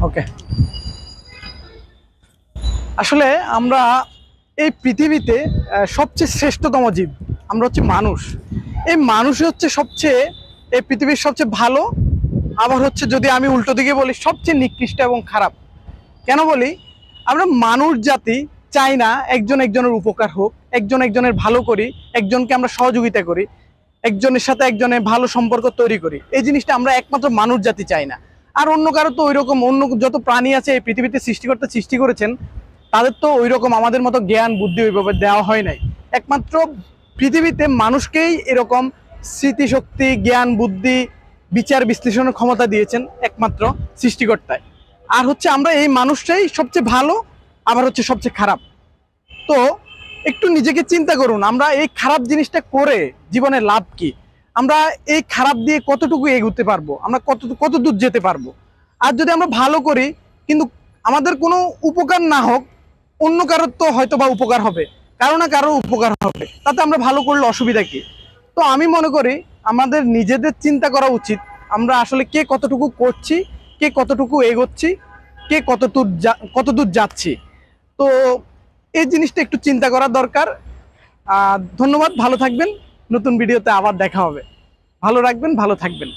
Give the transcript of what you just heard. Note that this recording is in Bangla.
ওকে, আসলে আমরা এই পৃথিবীতে সবচেয়ে শ্রেষ্ঠতম জীব আমরা হচ্ছে মানুষ। এই মানুষই হচ্ছে সবচেয়ে, এই পৃথিবীর সবচেয়ে ভালো, আবার হচ্ছে যদি আমি উল্টো দিকে বলি সবচেয়ে নিকৃষ্ট এবং খারাপ। কেন বলি, আমরা মানুষ জাতি চাই না একজন একজনের উপকার হোক, একজন একজনের ভালো করি, একজনকে আমরা সহযোগিতা করি, একজনের সাথে একজনের ভালো সম্পর্ক তৈরি করি। এই জিনিসটা আমরা একমাত্র মানুষ জাতি চাই না। আর অন্য কারো তো ওই রকম, অন্য যত প্রাণী আছে এই পৃথিবীতে সৃষ্টিকর্তা সৃষ্টি করেছেন, তাদের তো ওই রকম আমাদের মতো জ্ঞান বুদ্ধি ওইভাবে দেওয়া হয় নাই। একমাত্র পৃথিবীতে মানুষকেই এরকম স্মৃতিশক্তি, জ্ঞান বুদ্ধি, বিচার বিশ্লেষণের ক্ষমতা দিয়েছেন একমাত্র সৃষ্টিকর্তায়। আর হচ্ছে আমরা এই মানুষটাই সবচেয়ে ভালো, আবার হচ্ছে সবচেয়ে খারাপ। তো একটু নিজেকে চিন্তা করুন, আমরা এই খারাপ জিনিসটা করে জীবনে লাভ কি? আমরা এই খারাপ দিয়ে কতটুকু এগোতে পারবো, আমরা কত দূর যেতে পারবো? আর যদি আমরা ভালো করি কিন্তু আমাদের কোনো উপকার না হোক, অন্য কারোর তো হয়তো বা উপকার হবে, কারো না কারো উপকার হবে, তাতে আমরা ভালো করলে অসুবিধা কি? তো আমি মনে করি আমাদের নিজেদের চিন্তা করা উচিত, আমরা আসলে কে কতটুকু করছি, কে কতটুকু এগোচ্ছি, কে কতদূর যাচ্ছি। তো এই জিনিসটা একটু চিন্তা করা দরকার। ধন্যবাদ, ভালো থাকবেন। নতুন ভিডিওতে আবার দেখা হবে। ভালো রাখবেন, ভালো থাকবেন।